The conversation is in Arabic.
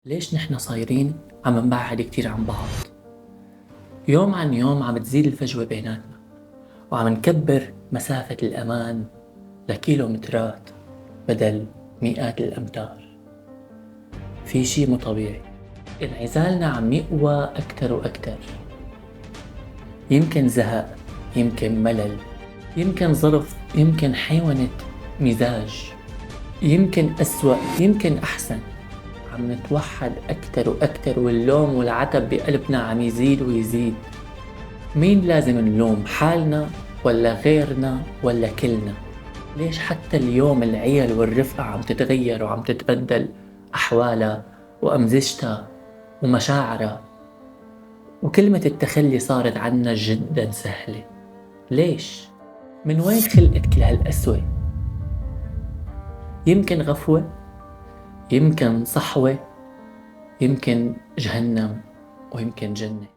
ليش نحن صايرين عم نبعد كتير عن بعض؟ يوم عن يوم عم تزيد الفجوة بيناتنا، وعم نكبر مسافة الأمان لكيلومترات بدل مئات الأمتار. في شي مو طبيعي، انعزالنا عم يقوى أكتر وأكتر. يمكن زهق، يمكن ملل، يمكن ظرف، يمكن حيوانة مزاج، يمكن أسوأ، يمكن أحسن. عم نتوحد أكتر وأكتر، واللوم والعتب بقلبنا عم يزيد ويزيد. مين لازم نلوم؟ حالنا ولا غيرنا ولا كلنا؟ ليش حتى اليوم العيل والرفقة عم تتغير وعم تتبدل أحوالها وأمزجتها ومشاعرها، وكلمة التخلي صارت عنا جدا سهلة؟ ليش؟ من وين خلقت كل هالقسوة؟ يمكن غفوة، يمكن صحوة، يمكن جهنم، ويمكن جنة.